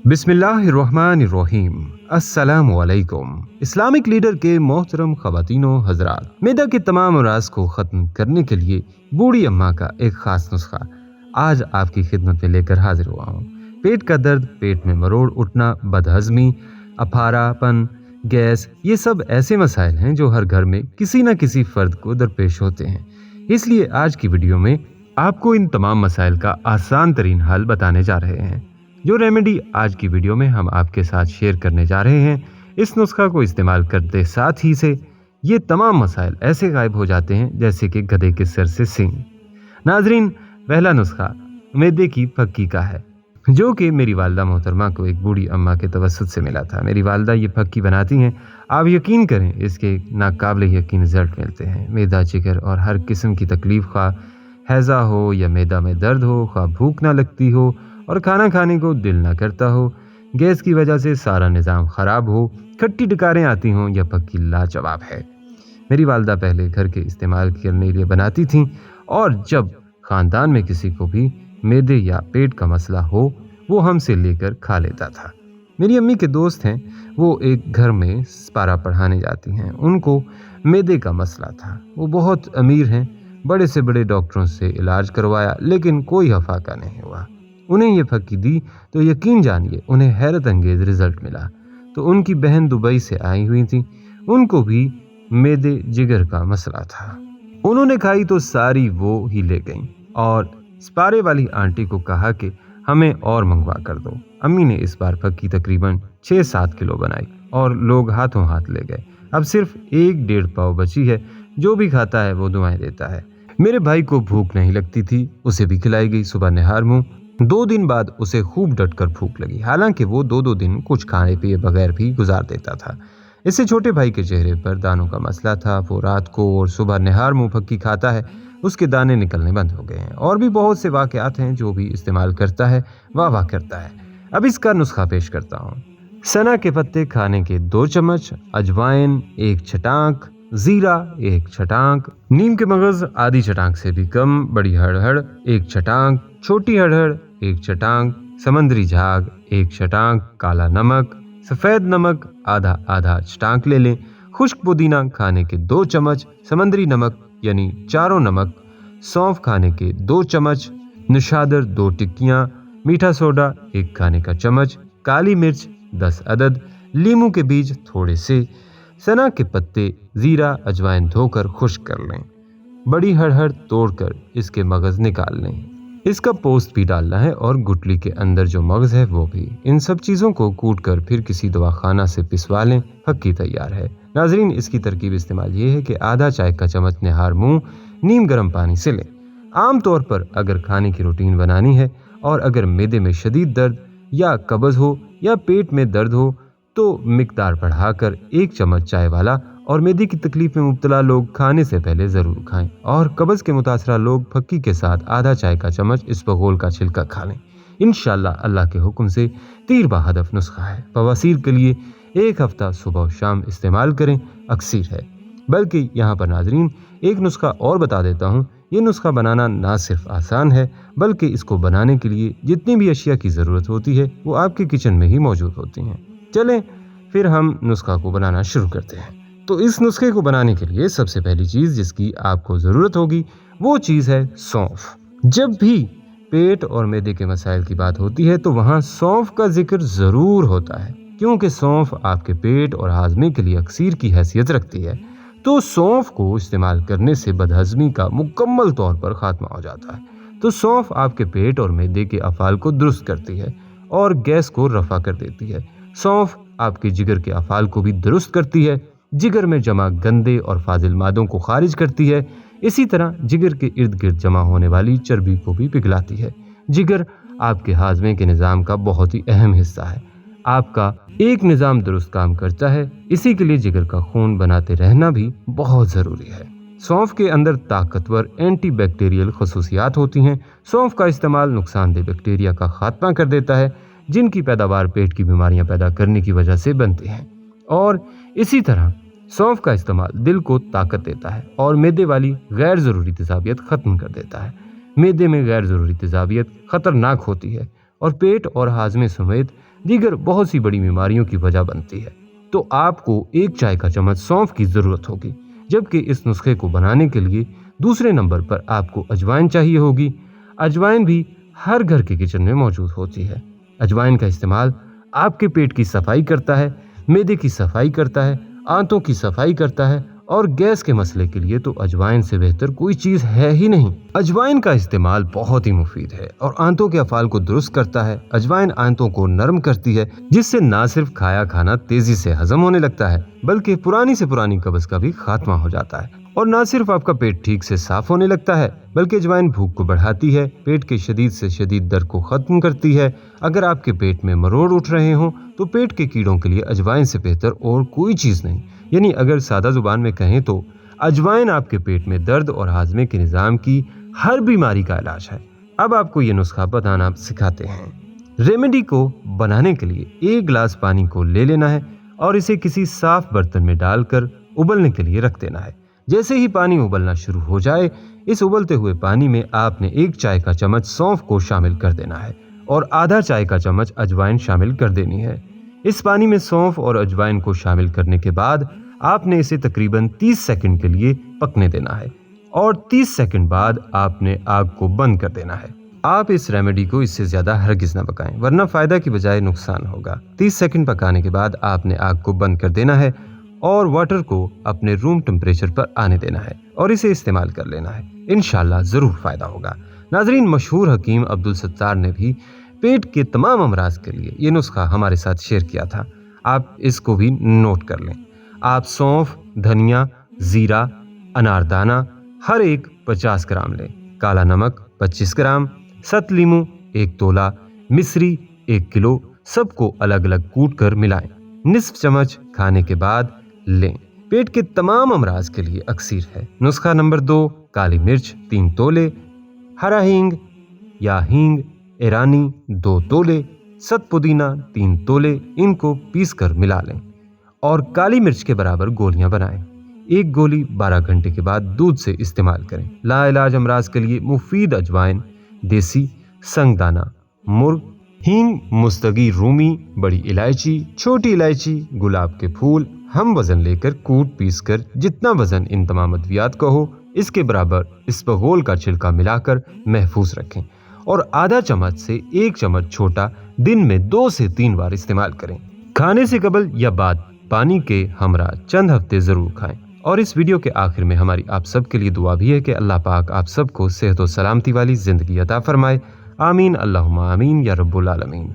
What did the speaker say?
बिस्मिल्लाहिर्रहमानिर्रहीम। अस्सलामुअलैकुम। Islamic leader के मोहतरम ख़वातीनो हज़रात, मैदा के तमाम अमराज को ख़त्म करने के लिए बूढ़ी अम्मा का एक ख़ास नुस्खा आज आपकी खिदमत में लेकर हाजिर हुआ हूँ। पेट का दर्द, पेट में मरोड़ उठना, बदहज़मी, अफारापन, गैस, ये सब ऐसे मसाइल हैं जो हर घर में किसी न किसी फ़र्द को दरपेश होते हैं। इसलिए आज की वीडियो में आपको इन तमाम मसाइल का आसान तरीन हल बताने जा रहे हैं। जो रेमेडी आज की वीडियो में हम आपके साथ शेयर करने जा रहे हैं, इस नुस्खा को इस्तेमाल करते साथ ही से ये तमाम मसाइल ऐसे गायब हो जाते हैं जैसे कि गधे के सर से सींग। नाजरीन, पहला नुस्खा मैदे की फक्की का है, जो कि मेरी वालदा मोहतरमा को एक बूढ़ी अम्मा के तवस्सुत से मिला था। मेरी वालदा ये फक्की बनाती हैं, आप यकीन करें इसके नाकाबिल यकीन रिजल्ट मिलते हैं। मैदा, जिगर और हर किस्म की तकलीफ, खा हैज़ा हो या मैदा में दर्द हो, खा भूख ना लगती हो और खाना खाने को दिल ना करता हो, गैस की वजह से सारा निज़ाम ख़राब हो, खट्टी डकारें आती हों, यह फक्की लाजवाब है। मेरी वालदा पहले घर के इस्तेमाल करने के लिए बनाती थीं और जब ख़ानदान में किसी को भी मैदे या पेट का मसला हो, वो हमसे लेकर खा लेता था। मेरी अम्मी के दोस्त हैं, वो एक घर में पारा पढ़ाने जाती हैं। उनको मैदे का मसला था। वो बहुत अमीर हैं, बड़े से बड़े डॉक्टरों से इलाज करवाया लेकिन कोई हफाका नहीं हुआ। उन्हें ये फक्की दी तो यकीन जानिए उन्हें हैरत अंगेज रिजल्ट मिला। तो उनकी बहन दुबई से आई हुई थी, उनको भी मैदे जिगर का मसला था। उन्होंने खाई तो सारी वो ही ले गईं और स्पारे वाली आंटी को कहा कि हमें और मंगवा कर दो। अम्मी ने इस बार फक्की तकरीबन 6-7 किलो बनाई और लोग हाथों हाथ ले गए। अब सिर्फ 1-1.5 पाव बची है। जो भी खाता है वो दुआएं देता है। मेरे भाई को भूख नहीं लगती थी, उसे भी खिलाई गई। सुबह निहार मुंह 2 दिन बाद उसे खूब डटकर भूख लगी, हालांकि वो 2-2 दिन कुछ खाने पिए बगैर भी गुजार देता था। इससे छोटे भाई के चेहरे पर दानों का मसला था। वो रात को और सुबह निहार मुंह फक्की खाता है, उसके दाने निकलने बंद हो गए हैं। और भी बहुत से वाक़यात हैं। जो भी इस्तेमाल करता है वाह वाह करता है। अब इसका नुस्खा पेश करता हूँ। सना के पत्ते खाने के 2 चम्मच, अजवाइन 1 छटाक, जीरा 1 छटाक, नीम के मगज आधी छटाक से भी कम, बड़ी हड़हड़ 1 छटाक, छोटी हड़हड़ 1 छटाक, समंदरी झाग 1 छटाक, काला नमक, सफ़ेद नमक आधा आधा छटाक ले लें। खुश्क पुदीना खाने के 2 चम्मच, समंदरी नमक यानी चारों नमक, सौंफ खाने के 2 चम्मच, नशादर 2 टिक्कियाँ, मीठा सोडा 1 खाने का चम्मच, काली मिर्च 10 अदद, लीमू के बीज थोड़े से, सना के पत्ते, जीरा, अजवाइन धोकर खुश्क कर लें। बड़ी हड़हड़ तोड़कर इसके मगज निकाल लें। इसका पोस्ट भी डालना है और गुठली के अंदर जो मगज है वो भी। इन सब चीज़ों को कूट कर फिर किसी दवाखाना से पिसवा लें। फक्की तैयार है। नाजरीन, इसकी तरकीब इस्तेमाल ये है कि आधा चाय का चम्मच निहार मुंह नीम गर्म पानी से लें। आम तौर पर अगर खाने की रूटीन बनानी है और अगर मैदे में शदीद दर्द या कब्ज़ हो या पेट में दर्द हो तो मिकदार बढ़ाकर 1 चम्मच चाय वाला, और मैदे की तकलीफ में मुब्तला लोग खाने से पहले ज़रूर खाएं। और कब्ज़ के मुतासरा लोग फक्की के साथ आधा चाय का चम्मच इसबगोल का छिलका खा लें। इंशाअल्लाह अल्लाह के हुक्म से तीर बहदफ नुस्खा है। बवासीर के लिए 1 हफ्ता सुबह और शाम इस्तेमाल करें, अक्सीर है। बल्कि यहाँ पर नाजरीन एक नुस्खा और बता देता हूँ। ये नुस्खा बनाना ना सिर्फ आसान है बल्कि इसको बनाने के लिए जितनी भी अशिया की ज़रूरत होती है वो आपके किचन में ही मौजूद होती हैं। चलें फिर हम नुस्खा को बनाना शुरू करते हैं। तो इस नुस्खे को बनाने के लिए सबसे पहली चीज़ जिसकी आपको ज़रूरत होगी वो चीज़ है सौंफ। जब भी पेट और मैदे के मसाइल की बात होती है तो वहाँ सौंफ का जिक्र ज़रूर होता है, क्योंकि सौंफ आपके पेट और हाजमे के लिए अक्सीर की हैसियत रखती है। तो सौंफ को इस्तेमाल करने से बदहज़मी का मुकम्मल तौर पर ख़ात्मा हो जाता है। तो सौंफ आपके पेट और मैदे के अफ़ाल को दुरुस्त करती है और गैस को रफ़ा कर देती है। सौंफ आपके जिगर के अफ़ाल को भी दुरुस्त करती है, जिगर में जमा गंदे और फाजिल मादों को खारिज करती है। इसी तरह जिगर के इर्द गिर्द जमा होने वाली चर्बी को भी पिघलाती है। जिगर आपके हाजमे के निज़ाम का बहुत ही अहम हिस्सा है। आपका एक निज़ाम दुरुस्त काम करता है, इसी के लिए जिगर का खून बनाते रहना भी बहुत ज़रूरी है। सौंफ के अंदर ताकतवर एंटी बैक्टीरियल खसूसियात होती हैं। सौंफ का इस्तेमाल नुकसानदेह बैक्टीरिया का खात्मा कर देता है, जिनकी पैदावार पेट की बीमारियां पैदा करने की वजह से बनती हैं। और इसी तरह सौंफ का इस्तेमाल दिल को ताकत देता है और मैदे वाली गैर ज़रूरी तेज़ाबियत ख़त्म कर देता है। मैदे में गैर ज़रूरी तेज़ाबियत ख़तरनाक होती है और पेट और हाजमे समेत दीगर बहुत सी बड़ी बीमारियों की वजह बनती है। तो आपको 1 चाय का चम्मच सौंफ की ज़रूरत होगी, जबकि इस नुस्खे को बनाने के लिए दूसरे नंबर पर आपको अजवाइन चाहिए होगी। अजवाइन भी हर घर के किचन में मौजूद होती है। अजवाइन का इस्तेमाल आपके पेट की सफाई करता है, मैदे की सफाई करता है, आंतों की सफाई करता है और गैस के मसले के लिए तो अजवाइन से बेहतर कोई चीज़ है ही नहीं। अजवाइन का इस्तेमाल बहुत ही मुफीद है और आंतों के अफाल को दुरुस्त करता है। अजवाइन आंतों को नरम करती है, जिससे ना सिर्फ खाया खाना तेजी से हजम होने लगता है, बल्कि पुरानी से पुरानी कब्ज का भी खात्मा हो जाता है। और ना सिर्फ आपका पेट ठीक से साफ होने लगता है, बल्कि अजवाइन भूख को बढ़ाती है, पेट के शदीद से शदीद दर्द को खत्म करती है। अगर आपके पेट में मरोड़ उठ रहे हों तो पेट के कीड़ों के लिए अजवाइन से बेहतर और कोई चीज़ नहीं। यानी अगर सादा जुबान में कहें तो अजवाइन आपके पेट में दर्द और हाजमे के निज़ाम की हर बीमारी का इलाज है। अब आपको ये नुस्खा बताना सिखाते हैं। रेमेडी को बनाने के लिए 1 गिलास पानी को ले लेना है और इसे किसी साफ बर्तन में डालकर उबलने के लिए रख देना है। जैसे ही पानी उबलना शुरू हो जाए, इस उबलते हुए पानी में आपने 1 चाय का चम्मच सौंफ को शामिल कर देना है और आधा चाय का चम्मच अजवाइन शामिल कर देनी है। इस पानी में सौंफ और अजवाइन को शामिल करने के बाद आपने इसे तकरीबन 30 सेकंड के लिए पकने देना है और 30 सेकंड बाद आपने आग को बंद कर देना है। आप इस रेमेडी को इससे ज़्यादा हरगिज़ ना पकाएं, वरना फ़ायदा की बजाय नुकसान होगा। 30 सेकंड पकाने के बाद आपने आग को बंद कर देना है और वाटर को अपने रूम टेम्परेचर पर आने देना है और इसे इस्तेमाल कर लेना है। इंशाल्लाह ज़रूर फ़ायदा होगा। नाजरीन, मशहूर हकीम अब्दुल सत्तार ने भी पेट के तमाम अमराज के लिए ये नुस्खा हमारे साथ शेयर किया था। आप इसको भी नोट कर लें। आप सौंफ, धनिया, ज़ीरा, अनारदाना हर एक 50 ग्राम लें, काला नमक 25 ग्राम, सत लीमू 1 तोला, मिश्री 1 किलो, सबको अलग अलग कूट कर मिलाएं। निस्फ चम्मच खाने के बाद लें। पेट के तमाम अमराज के लिए अक्सीर है। नुस्खा नंबर 2, काली मिर्च 3 तोले, हरा हींग या हींग ईरानी 2 तोले, सत पुदीना 3 तोले, इनको पीस कर मिला लें और काली मिर्च के बराबर गोलियां बनाएं। 1 गोली 12 घंटे के बाद दूध से इस्तेमाल करें। लाइलाज अमराज के लिए मुफीद अजवाइन, देसी, संगदाना, मुर्ग, हींग, मुस्तगी रूमी, बड़ी इलायची, छोटी इलायची, गुलाब के फूल हम वजन लेकर कूट पीस कर जितना वजन इन तमाम अद्वियात का हो इसके बराबर इसबगोल का छिलका मिलाकर महफूज रखें और आधा चम्मच से 1 चम्मच छोटा दिन में 2 से 3 बार इस्तेमाल करें। खाने से कबल या बाद पानी के हमरा चंद हफ्ते जरूर खाएं। और इस वीडियो के आखिर में हमारी आप सब के लिए दुआ भी है कि अल्लाह पाक आप सबको सेहत और सलामती वाली जिंदगी अता फरमाए। आमीन, अल्लाहुम्मा आमीन या रब्बुल आलमीन।